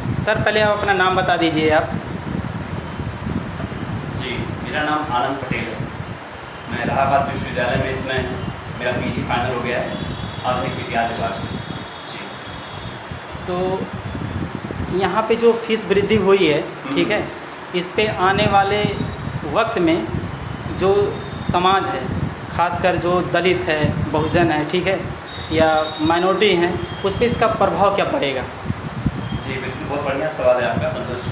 Sir पहले आप अपना नाम बता दीजिए आप। जी, मेरा नाम आनंद पटेल है। मैं इलाहाबाद विश्वविद्यालय में इसमें मेरा पीजी फाइनल हो गया है आधुनिक विज्ञान विभाग से। जी। तो यहाँ पे जो फीस वृद्धि हुई है, ठीक है, इस पे आने वाले वक्त में जो समाज है, खासकर जो दलित है, बहुजन है, ठीक है, या माइनॉरिटी हैं, उस पे इसका प्रभाव क्या पड़ेगा? जी बिल्कुल, बहुत बढ़िया सवाल है आपका संतोष जी।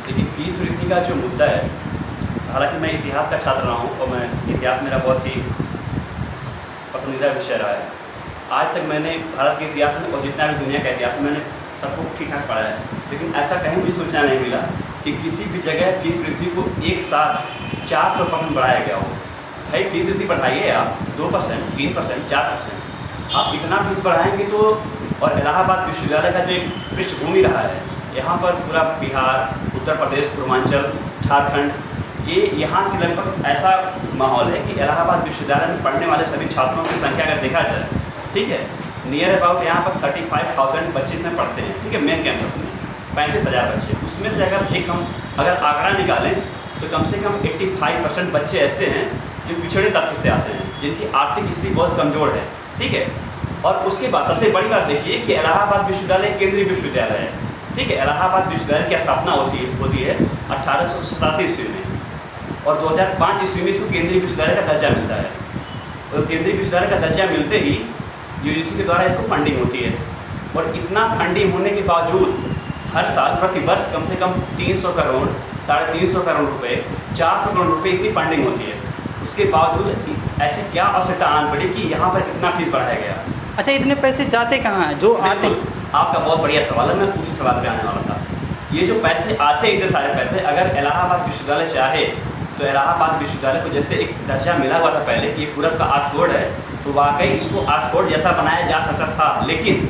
देखिए, फीस वृद्धि का जो मुद्दा है, हालांकि मैं इतिहास का छात्र रहा हूँ और मैं इतिहास मेरा बहुत ही पसंदीदा विषय रहा है। आज तक मैंने भारत के इतिहास में और जितना भी दुनिया का इतिहास में मैंने सबको ठीक ठाक पढ़ा है, लेकिन ऐसा कहीं भी सूचना नहीं मिला कि किसी भी जगह फीस वृद्धि को एक साथ 400% बढ़ाया गया हो। भाई फीस वृद्धि बढ़ाइए आप 2%, 3%, 4%, आप इतना फीस बढ़ाएंगे तो। और इलाहाबाद विश्वविद्यालय का जो एक पृष्ठभूमि रहा है, यहाँ पर पूरा बिहार, उत्तर प्रदेश, पूर्वांचल, झारखंड, ये यहाँ के लगभग ऐसा माहौल है कि इलाहाबाद विश्वविद्यालय में पढ़ने वाले सभी छात्रों की संख्या अगर देखा जाए, ठीक है, नियर अबाउट यहाँ पर 35,000 बच्चे इसमें पढ़ते हैं, ठीक है, मेन कैंपस में 35,000 बच्चे। उसमें से अगर आंकड़ा निकालें तो कम से कम 85% बच्चे ऐसे हैं जो पिछड़े तबके से आते हैं, जिनकी आर्थिक स्थिति बहुत कमज़ोर है, ठीक है। और उसके बाद सबसे बड़ी बात देखिए कि इलाहाबाद विश्वविद्यालय केंद्रीय विश्वविद्यालय है, ठीक है। इलाहाबाद विश्वविद्यालय की स्थापना होती है 1887 ईस्वी में, और 2005 ईस्वी में इसको केंद्रीय विश्वविद्यालय का दर्जा मिलता है। और केंद्रीय विश्वविद्यालय का दर्जा मिलते ही यूजीसी के द्वारा इसको फंडिंग होती है, और इतना फंडिंग होने के बावजूद हर साल प्रति वर्ष कम से कम 300 करोड़, 350 करोड़ रुपए, 400 करोड़ रुपए इतनी फंडिंग होती है। उसके बावजूद ऐसे क्या आवश्यकता आन पड़ी कि यहाँ पर इतना फीस बढ़ाया गया? अच्छा, इतने पैसे जाते कहाँ हैं जो आते? आपका बहुत बढ़िया सवाल है, मैं उसी सवाल पे आने वाला था। ये जो पैसे आते हैं, इतने सारे पैसे, अगर इलाहाबाद विश्वविद्यालय चाहे तो इलाहाबाद विश्वविद्यालय को जैसे एक दर्जा मिला हुआ था पहले कि ये पूरब का ऑक्सफोर्ड है, तो वाकई इसको ऑक्सफोर्ड जैसा बनाया जा सकता था। लेकिन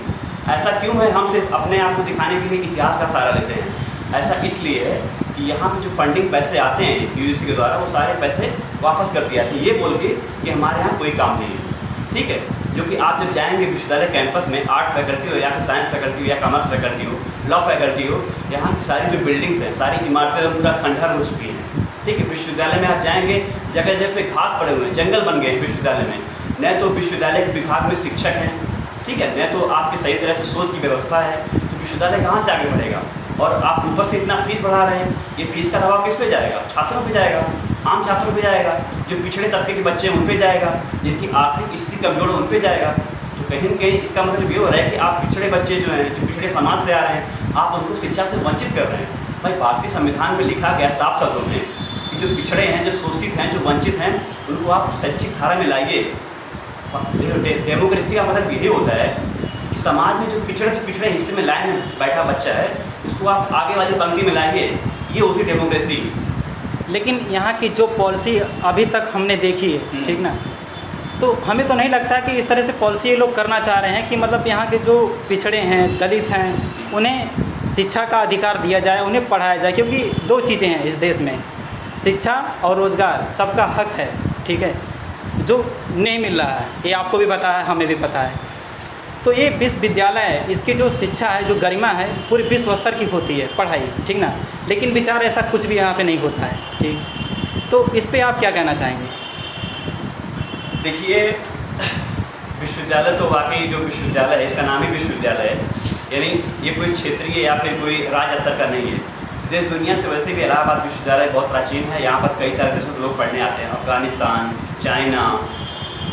ऐसा क्यों है? हम सिर्फ अपने आप को दिखाने के लिए इतिहास का सहारा लेते हैं। ऐसा इसलिए है कि यहाँ पे जो फंडिंग पैसे आते हैं यूजीसी के द्वारा, वो सारे पैसे वापस कर दिए जाते हैं, ये बोल के कि हमारे यहाँ कोई काम नहीं है, ठीक है। जो कि आप जब जाएंगे विश्वविद्यालय कैंपस में, आर्ट फैकल्टी हो या फिर साइंस फैकल्टी हो या कॉमर्स फैकल्टी हो, लॉ फैकल्टी हो, यहाँ की सारी जो बिल्डिंग्स हैं, सारी इमारतें पूरा खंडहर हो चुकी हैं, ठीक है। विश्वविद्यालय में आप जाएंगे, जगह जगह पे घास पड़े हुए हैं, जंगल बन गए हैं विश्वविद्यालय में। न तो विश्वविद्यालय के विभाग में शिक्षक हैं, ठीक है, न तो आपके सही तरह से सोच की व्यवस्था है, तो विश्वविद्यालय कहाँ से आगे बढ़ेगा? और आप ऊपर से इतना फीस बढ़ा रहे हैं, ये फीस का दबाव किस पे जाएगा? छात्रों पे जाएगा, आम छात्रों पे जाएगा, जो पिछड़े तबके के बच्चे हैं उन पे जाएगा, जिनकी आर्थिक स्थिति कमजोर है उन पे जाएगा। तो कहीं न कहीं इसका मतलब ये हो रहा है कि आप पिछड़े बच्चे जो हैं, जो पिछड़े समाज से आ रहे हैं, आप उनको शिक्षा से वंचित कर रहे हैं। भाई भारतीय संविधान में लिखा गया साफ शब्दों में कि जो पिछड़े हैं, जो शोषित हैं, जो वंचित हैं, उनको आप शैक्षिक धारा में लाइए। डेमोक्रेसी का मतलब यही होता है कि समाज में जो पिछड़े से पिछड़े हिस्से में लाइन में बैठा बच्चा है, उसको आप आगे वाली पंक्ति में लाइए, ये होती डेमोक्रेसी। लेकिन यहाँ की जो पॉलिसी अभी तक हमने देखी है, ठीक ना, तो हमें तो नहीं लगता कि इस तरह से पॉलिसी ये लोग करना चाह रहे हैं कि मतलब यहाँ के जो पिछड़े हैं, दलित हैं, उन्हें शिक्षा का अधिकार दिया जाए, उन्हें पढ़ाया जाए। क्योंकि दो चीज़ें हैं इस देश में, शिक्षा और रोज़गार, सबका हक है, ठीक है, जो नहीं मिल रहा है। ये आपको भी पता है, हमें भी पता है। तो ये विश्वविद्यालय है, इसकी जो शिक्षा है, जो गरिमा है, पूरे विश्व स्तर की होती है पढ़ाई, ठीक ना। लेकिन विचार ऐसा कुछ भी यहाँ पे नहीं होता है, ठीक। तो इस पे आप क्या कहना चाहेंगे? देखिए, विश्वविद्यालय तो वाकई जो विश्वविद्यालय है, इसका नाम ही विश्वविद्यालय है, यानी ये कोई क्षेत्रीय या फिर कोई राज्य स्तर का नहीं है। देश दुनिया से वैसे भी इलाहाबाद विश्वविद्यालय बहुत प्राचीन है। यहाँ पर कई सारे देशों के लोग पढ़ने आते हैं, अफगानिस्तान, चाइना,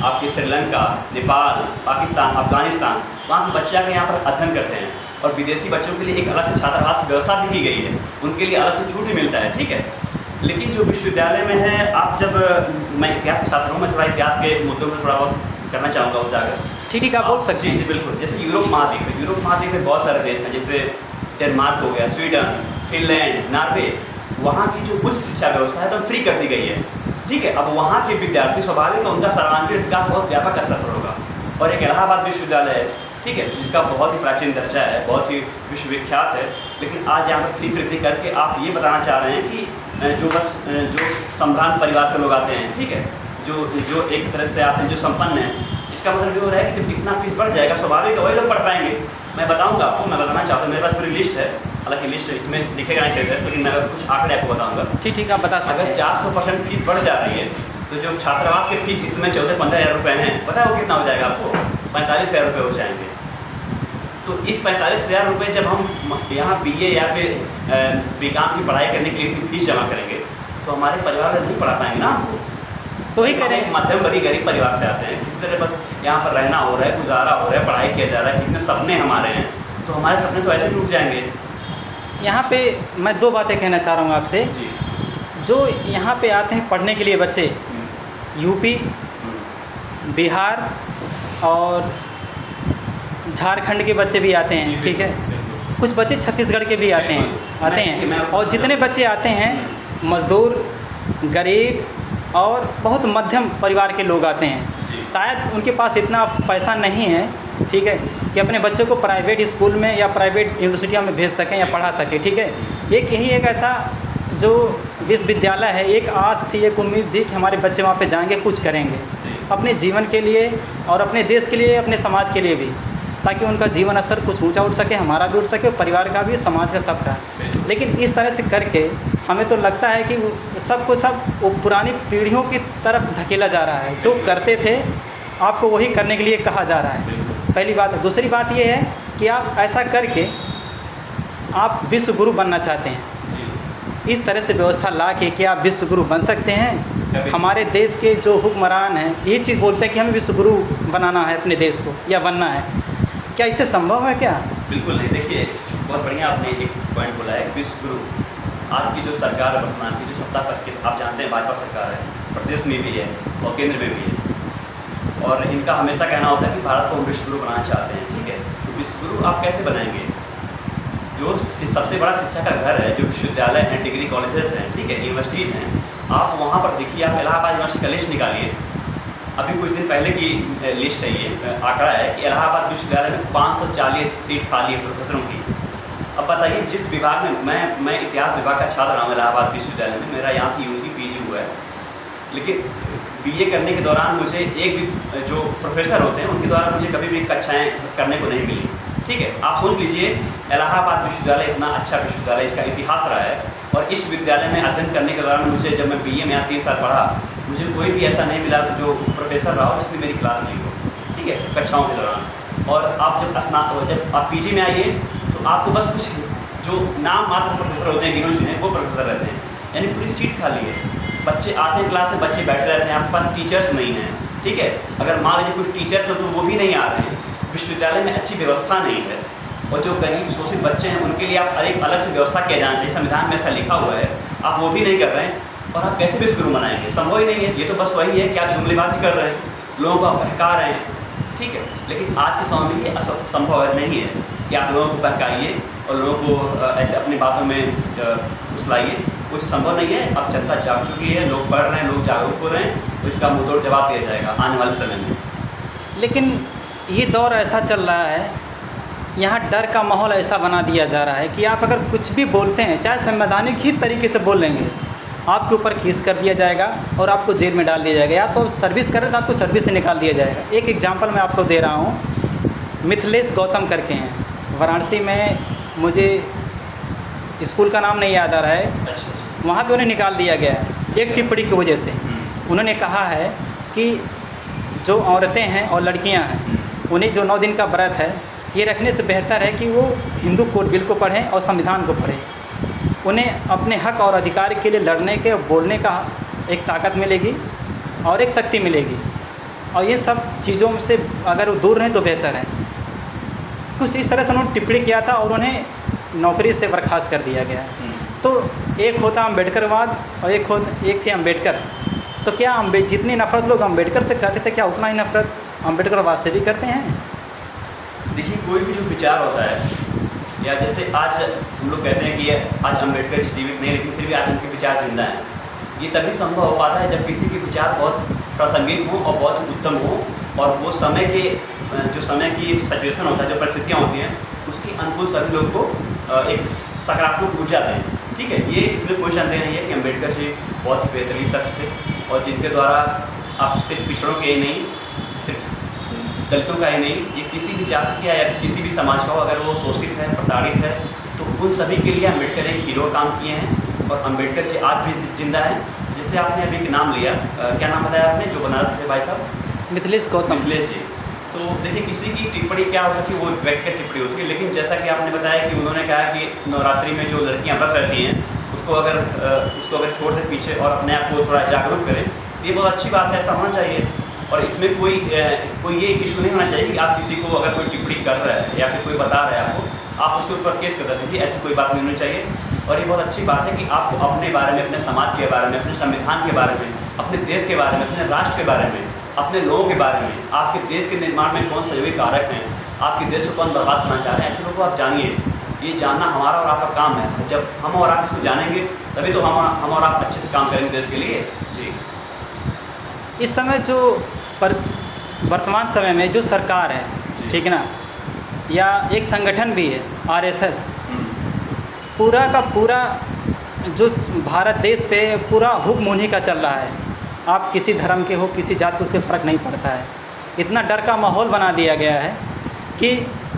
आपके श्रीलंका, नेपाल, पाकिस्तान, अफगानिस्तान, वहाँ के बच्चे आकर यहाँ पर अध्ययन करते हैं। और विदेशी बच्चों के लिए एक अलग से छात्रावास की व्यवस्था भी की गई है, उनके लिए अलग से छूट भी मिलता है, ठीक है। लेकिन जो विश्वविद्यालय में है, आप जब, मैं इतिहास छात्र हूँ, मैं थोड़ा इतिहास के मुद्दों पर थोड़ा बहुत करना चाहूँगा उजागर। ठीक आप बोल सकते हैं। जी बिल्कुल। जैसे यूरोप महाद्वीप में बहुत सारे देश हैं, जैसे डेनमार्क हो गया, स्वीडन, फिनलैंड, नॉर्वे, वहाँ की जो उच्च शिक्षा व्यवस्था है तो फ्री कर दी गई है, ठीक है। अब वहाँ के विद्यार्थी स्वाभाविक तो उनका सर्वांगीण विकास बहुत व्यापक स्तर पर होगा। और एक इलाहाबाद विश्वविद्यालय है, ठीक है, जिसका बहुत ही प्राचीन दर्जा है, बहुत ही विश्वविख्यात है। लेकिन आज यहाँ पर फीस वृद्धि करके आप ये बताना चाह रहे हैं कि जो संभ्रांत परिवार से लोग आते हैं, ठीक है, जो एक तरह से आते हैं, जो संपन्न हैं, इसका इसका मतलब ये हो रहा है कि जब इतना फीस बढ़ जाएगा, स्वाभाविक है वही लोग पढ़ पाएंगे। मैं बताऊंगा आपको, मैं बताना चाहता हूँ, मेरे पास पूरी लिस्ट है, हालांकि लिस्ट इसमें लिखेगा नहीं चाहिए, लेकिन मैं कुछ आंकड़े आपको बताऊंगा। ठीक आप बता सकते अगर हैं। 400% फीस बढ़ जा रही है तो जो छात्रावास की फीस इसमें 14-15 हज़ार रुपये हैं, पता है वो कितना हो जाएगा आपको? 45 हज़ार रुपये हो जाएंगे। तो इस 45 हज़ार रुपये जब हम यहाँ BA या फिर बीकॉम की पढ़ाई करने के लिए फीस जमा करेंगे तो हमारे परिवार में नहीं पढ़ा पाएंगे ना हमको। तो ही करें, मध्यम वर्गीय गरीब परिवार से आते हैं, किसी तरह बस यहाँ पर रहना हो रहा है, गुजारा हो रहा है, पढ़ाई किया जा रहा है, कितने सपने हमारे हैं, तो हमारे सपने तो ऐसे टूट जाएंगे। यहाँ पे मैं 2 बातें कहना चाह रहा हूँ आपसे। जी। जो यहाँ पे आते हैं पढ़ने के लिए बच्चे, यूपी, बिहार और झारखंड के बच्चे भी आते हैं, ठीक है, कुछ बच्चे छत्तीसगढ़ के भी आते हैं, और जितने बच्चे आते हैं मज़दूर, गरीब और बहुत मध्यम परिवार के लोग आते हैं। शायद उनके पास इतना पैसा नहीं है, ठीक है, कि अपने बच्चों को प्राइवेट स्कूल में या प्राइवेट यूनिवर्सिटियों में भेज सकें या पढ़ा सकें, ठीक है। एक ऐसा जो विश्वविद्यालय है, एक आस थी, एक उम्मीद थी कि हमारे बच्चे वहाँ पे जाएंगे, कुछ करेंगे अपने जीवन के लिए और अपने देश के लिए, अपने समाज के लिए भी, ताकि उनका जीवन स्तर कुछ ऊंचा उठ सके, हमारा भी उठ सके, परिवार का भी, समाज का, सबका। लेकिन इस तरह से करके हमें तो लगता है कि सबको सब वो पुरानी पीढ़ियों की तरफ धकेला जा रहा है। जो करते थे आपको वही करने के लिए कहा जा रहा है, पहली बात। दूसरी बात ये है कि आप ऐसा करके आप विश्व गुरु बनना चाहते हैं, इस तरह से व्यवस्था ला के कि आप विश्व गुरु बन सकते हैं। हमारे देश के जो हुक्मरान हैं ये चीज़ बोलते हैं कि हमें विश्व गुरु बनाना है अपने देश को या बनना है, क्या इससे संभव है क्या? बिल्कुल नहीं। देखिए, बहुत बढ़िया आपने एक पॉइंट बोला है, विश्व गुरु। आज की जो सरकार है, वर्तमान की जो सत्ता पर, आप जानते हैं भाजपा सरकार है, प्रदेश में भी है और केंद्र में भी है, और इनका हमेशा कहना होता है कि भारत को हम विश्व गुरु बनाना चाहते हैं, ठीक है। तो विश्व गुरु आप कैसे बनाएंगे? जो सबसे बड़ा शिक्षा का घर है, जो विश्वविद्यालय हैं, डिग्री कॉलेजेस हैं, ठीक है, यूनिवर्सिटीज़ हैं, आप वहाँ पर देखिए, आप इलाहाबाद यूनिवर्सिटी का लिस्ट निकालिए। अभी कुछ दिन पहले की लिस्ट है, ये आंकड़ा है कि इलाहाबाद विश्वविद्यालय में 540 सीट खाली है प्रोफेसरों की। अब बताइए, जिस विभाग में मैं इतिहास विभाग का छात्र रहा हूँ इलाहाबाद विश्वविद्यालय में, मेरा यहाँ से UG PG हुआ है, लेकिन BA करने के दौरान मुझे एक भी जो प्रोफेसर होते हैं उनके द्वारा मुझे कभी भी कक्षाएँ करने को नहीं मिली, ठीक है। आप सोच लीजिए, इलाहाबाद विश्वविद्यालय इतना अच्छा विश्वविद्यालय, इसका इतिहास रहा है, और इस विद्यालय में अध्ययन करने के दौरान मुझे, जब मैं BA में यहाँ 3 साल पढ़ा, मुझे कोई भी ऐसा नहीं मिला जो प्रोफेसर रहा हो जिसने मेरी क्लास ली हो, ठीक है, कक्षाओं के दौरान। और आप जब आप PG में आइए तो आपको बस कुछ जो नाम मात्र प्रोफेसर होते हैं, गिनो चुने, वो प्रोफेसर रहते हैं, यानी पूरी सीट खाली है। बच्चे आते हैं क्लास में, बच्चे बैठे रहते हैं, आपके पास टीचर्स नहीं हैं, ठीक है। अगर मान लीजिए कुछ टीचर्स हो तो वो भी नहीं आ रहे हैं, विश्वविद्यालय में अच्छी व्यवस्था नहीं है, और जो गरीब शोषित बच्चे हैं उनके लिए आप एक अलग से व्यवस्था किया जाना चाहिए, संविधान में ऐसा लिखा हुआ है, आप वो भी नहीं कर रहे हैं, और आप कैसे विश्व गुरु बनाएंगे? संभव ही नहीं है। ये तो बस वही है कि आप जुमलेबाजी कर रहे हैं, लोगों को आप बहका रहे हैं, ठीक है। लेकिन आज के समय में ये असंभव नहीं है कि आप लोगों को बहकाइए और लोगों को ऐसे अपनी बातों में घुसलाइए, कुछ संभव नहीं है। अब जनता जाग चुकी है, लोग पढ़ रहे हैं, लोग जागरूक हो रहे हैं, तो इसका मुंहतोड़ जवाब दिया जाएगा आने वाले समय में। लेकिन ये दौर ऐसा चल रहा है, यहाँ डर का माहौल ऐसा बना दिया जा रहा है कि आप अगर कुछ भी बोलते हैं, चाहे संवैधानिक ही तरीके से बोल लेंगे, आपके ऊपर केस कर दिया जाएगा और आपको जेल में डाल दिया जाएगा, या आपको सर्विस कर रहे तो आपको सर्विस से निकाल दिया जाएगा। एक एग्जांपल मैं आपको दे रहा हूँ, मिथिलेश गौतम करके हैं, वाराणसी में, मुझे स्कूल का नाम नहीं याद आ रहा है, वहाँ पे उन्हें निकाल दिया गया है एक टिप्पणी की वजह से। उन्होंने कहा है कि जो औरतें हैं और लड़कियाँ हैं, उन्हें जो 9 दिन का व्रत है, ये रखने से बेहतर है कि वो हिंदू कोड बिल को पढ़ें और संविधान को पढ़ें। उन्हें अपने हक और अधिकार के लिए लड़ने के, बोलने का एक ताकत मिलेगी और एक शक्ति मिलेगी, और ये सब चीज़ों से अगर वो दूर रहें तो बेहतर है। कुछ इस तरह से उन्होंने टिप्पणी किया था और उन्हें नौकरी से बर्खास्त कर दिया गया है। तो एक होता अम्बेडकरवाद और एक थे अम्बेडकर। तो क्या जितनी नफरत लोग अम्बेडकर से करते थे, क्या उतना ही नफरत अम्बेडकरवाद से भी करते हैं? देखिए, कोई भी जो विचार होता है, या जैसे आज हम लोग कहते हैं कि आज अम्बेडकर जी जीवित नहीं, लेकिन फिर भी आज उनके विचार जिंदा हैं, ये तभी संभव हो पाता है जब किसी के विचार बहुत प्रासंगिक हों और बहुत उत्तम हों, और वो समय की सिचुएशन होता है, जो परिस्थितियाँ होती हैं, उसकी अनुकूल सभी लोग को एक सकारात्मक ऊर्जा दें, ठीक है। ये इसमें कोई संदेह नहीं है कि अम्बेडकर जी बहुत ही बेहतरीन शख्स थे, और जिनके द्वारा आप सिर्फ पिछड़ों के ही नहीं, सिर्फ दलितों का ही नहीं, ये किसी भी जाति का या किसी भी समाज का हो, अगर वो शोषित है, प्रताड़ित है, तो उन सभी के लिए अम्बेडकर एक हीरो काम किए हैं और अम्बेडकर जी आज भी जिंदा है। जैसे आपने अभी एक नाम लिया, क्या नाम बताया आपने जो बनारस के भाई साहब? मिथिलेश गौतम। मिथिलेश जी। तो देखिए किसी की टिप्पणी क्या हो सकती है, वो व्यक्तिगत टिप्पणी होती है, लेकिन जैसा कि आपने बताया कि उन्होंने कहा कि नवरात्रि में जो लड़कियां व्रत रहती हैं उसको अगर छोड़ दें पीछे और अपने आप को थोड़ा जागरूक करें, ये बहुत अच्छी बात है, ऐसा होना चाहिए। और इसमें कोई ये इशू नहीं होना चाहिए कि आप किसी को अगर कोई टिप्पणी कर रहा है या फिर कोई बता रहा है आपको, आप उसके ऊपर केस कर दीजिए, ऐसी कोई बात नहीं होनी चाहिए। और ये बहुत अच्छी बात है कि आपको अपने बारे में, अपने समाज के बारे में, अपने संविधान के बारे में, अपने देश के बारे में, अपने राष्ट्र के बारे में, अपने लोगों के बारे में, आपके देश के निर्माण में कौन सहयोगी कारक हैं, आपके देश को कौन बर्बाद करना चाह रहे हैं, ऐसे लोगों को आप जानिए। ये जानना हमारा और आपका काम है। जब हम और आप इसको जानेंगे तभी तो हम और आप अच्छे से काम करेंगे देश के लिए। जी। इस समय जो वर्तमान समय में जो सरकार है, ठीक है ना, या एक संगठन भी है आरएसएस, पूरा का पूरा जो भारत देश पे पूरा हुक्म उन्हीं का चल रहा है। आप किसी धर्म के हो, किसी जात को, उससे फ़र्क नहीं पड़ता है। इतना डर का माहौल बना दिया गया है कि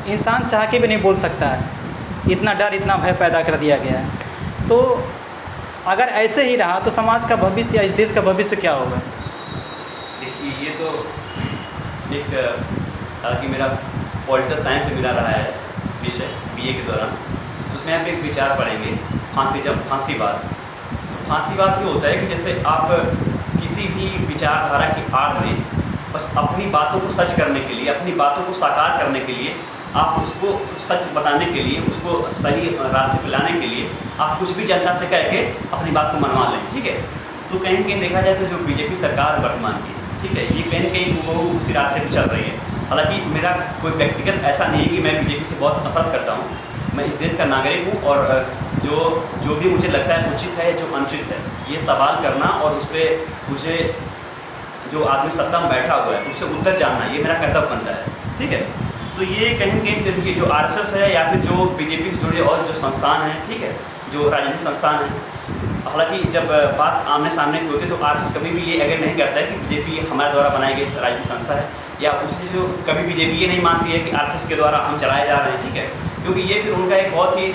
इंसान चाह के भी नहीं बोल सकता है। इतना डर, इतना भय पैदा कर दिया गया है। तो अगर ऐसे ही रहा तो समाज का भविष्य या इस देश का भविष्य क्या होगा? देखिए ये तो एक हालांकि मेरा पॉलिटिकल साइंस से मिला रहा है विषय बीए के दौरान, तो उसमें आप एक विचार पढ़ेंगे फांसीवाद। तो फांसीवाद ये होता है कि जैसे आप किसी भी विचारधारा की आड़ में बस अपनी बातों को सच करने के लिए, अपनी बातों को साकार करने के लिए, आप उसको सच बताने के लिए, उसको सही रास्ते पर लाने के लिए आप कुछ भी जनता से कह के अपनी बात को मनवा लें, ठीक है। तो कहीं कहीं देखा जाए तो जो बीजेपी सरकार वर्तमान की, ठीक है, ये कहीं कहीं वो उसी रास्ते पर चल रही है। हालांकि मेरा कोई व्यक्तिगत ऐसा नहीं है कि मैं बीजेपी से बहुत नफरत करता हूँ। मैं इस देश का नागरिक हूँ और जो भी मुझे लगता है उचित है, जो अनुचित है, ये सवाल करना और उस पर मुझे जो आदमी सत्ता में बैठा हुआ है उससे उत्तर जानना, ये मेरा कर्तव्य बनता है, ठीक है। तो ये कहीं कहीं जो आरएसएस है या फिर जो बीजेपी से जुड़े और जो संस्थान हैं, ठीक है, जो राजनीतिक संस्थान हैं, हालांकि जब बात आमने सामने की होती है तो आरएसएस कभी भी ये एग्री नहीं करता है कि बीजेपी हमारे द्वारा बनाई गई राजनीतिक संस्था है, या उससे जो कभी बीजेपी ये नहीं मानती है कि आरएसएस के द्वारा हम चलाए जा रहे हैं, ठीक है, क्योंकि ये फिर उनका एक बहुत ही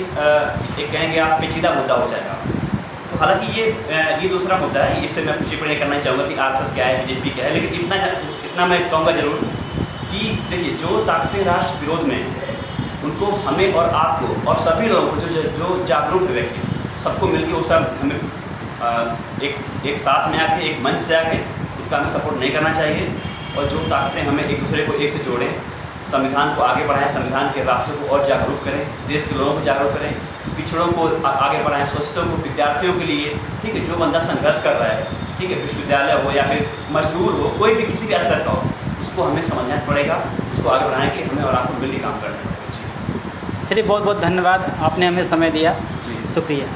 एक कहेंगे आप पेचीदा मुद्दा हो जाएगा। तो हालांकि ये दूसरा मुद्दा है, इस पर मैं कुछ टिप्पणी करना चाहूँगा कि आरएसएस क्या है, बीजेपी क्या है, लेकिन इतना मैं कहूँगा जरूर कि देखिए जो ताकतें राष्ट्र विरोध में उनको, हमें और आपको और सभी लोगों को जो जागरूक है व्यक्ति, सबको मिलकर उसका हमें एक साथ में आके, एक मंच से आके उसका हमें सपोर्ट नहीं करना चाहिए। और जो ताकतें हमें एक दूसरे को एक से जोड़ें, संविधान को आगे बढ़ाएं, संविधान के राष्ट्र को और जागरूक करें, देश के लोगों को जागरूक करें, पिछड़ों को आगे बढ़ाएं, शोषितों को, विद्यार्थियों के लिए, ठीक है, जो बंदा संघर्ष कर रहा है, ठीक है, विश्वविद्यालय हो या फिर मजदूर हो, कोई भी किसी भी स्तर का हो, उसको हमें समझना पड़ेगा, उसको आगे बढ़ाने के लिए हमें और आपको मिलकर काम करना पड़ेगा। चलिए, बहुत बहुत धन्यवाद, आपने हमें समय दिया। जी, शुक्रिया।